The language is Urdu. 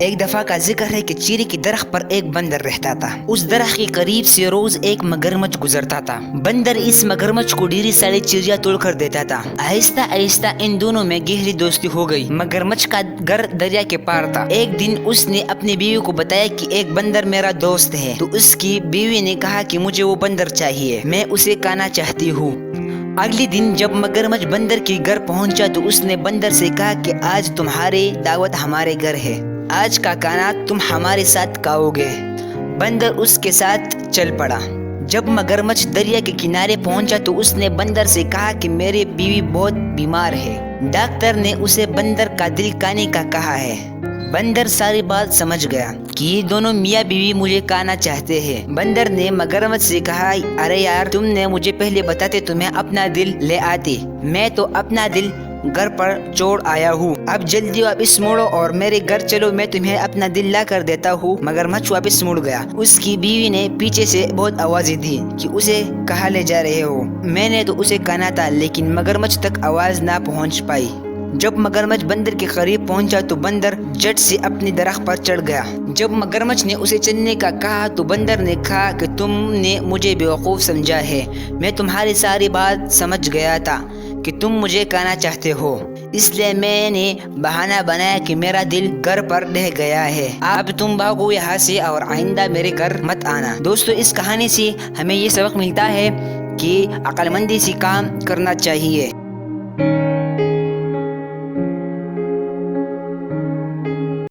ایک دفعہ کا ذکر ہے کہ چیری کی درخت پر ایک بندر رہتا تھا۔ اس درخت کے قریب سے روز ایک مگرمچھ گزرتا تھا۔ بندر اس مگرمچھ کو ڈھیری ساری چیزیں توڑ کر دیتا تھا۔ آہستہ آہستہ ان دونوں میں گہری دوستی ہو گئی۔ مگرمچھ کا گھر دریا کے پار تھا۔ ایک دن اس نے اپنی بیوی کو بتایا کہ ایک بندر میرا دوست ہے، تو اس کی بیوی نے کہا کہ مجھے وہ بندر چاہیے، میں اسے کھانا چاہتی ہوں۔ اگلے دن جب مگرمچھ بندر کے گھر پہنچا تو اس نے بندر سے کہا کہ آج تمہاری دعوت ہمارے گھر ہے، آج کا کھانا تم ہمارے ساتھ کھاؤ گے۔ بندر اس کے ساتھ چل پڑا۔ جب مگرمچھ دریا کے کنارے پہنچا تو اس نے بندر سے کہا کہ میری بیوی بہت بیمار ہے، ڈاکٹر نے اسے بندر کا دل کھانے کا کہا ہے۔ بندر ساری بات سمجھ گیا کہ یہ دونوں میاں بیوی مجھے کھانا چاہتے ہیں۔ بندر نے مگرمچھ سے کہا، ارے یار، تم نے مجھے پہلے بتاتے تو میں اپنا دل لے آتی، میں تو اپنا دل گھر پر چھوڑ آیا ہوں، اب جلدی واپس موڑو اور میرے گھر چلو، میں تمہیں اپنا دل لا کر دیتا ہوں۔ مگرمچھ واپس مڑ گیا۔ اس کی بیوی نے پیچھے سے بہت آوازیں دی کہ اسے کہاں لے جا رہے ہو؟ میں نے تو اسے کہنا تھا، لیکن مگرمچھ تک آواز نہ پہنچ پائی۔ جب مگرمچھ بندر کے قریب پہنچا تو بندر جٹ سے اپنی درخت پر چڑھ گیا۔ جب مگرمچھ نے اسے چلنے کا کہا تو بندر نے کہا کہ تم نے مجھے بیوقوف سمجھا ہے، میں تمہاری ساری بات سمجھ گیا تھا کہ تم مجھے کھانا چاہتے ہو، اس لیے میں نے بہانہ بنایا کہ میرا دل گھر پر رہ گیا ہے، اب تم بھاگو یہاں سے اور آئندہ میرے گھر مت آنا۔ دوستو، اس کہانی سے ہمیں یہ سبق ملتا ہے کہ عقل مندی سے کام کرنا چاہیے۔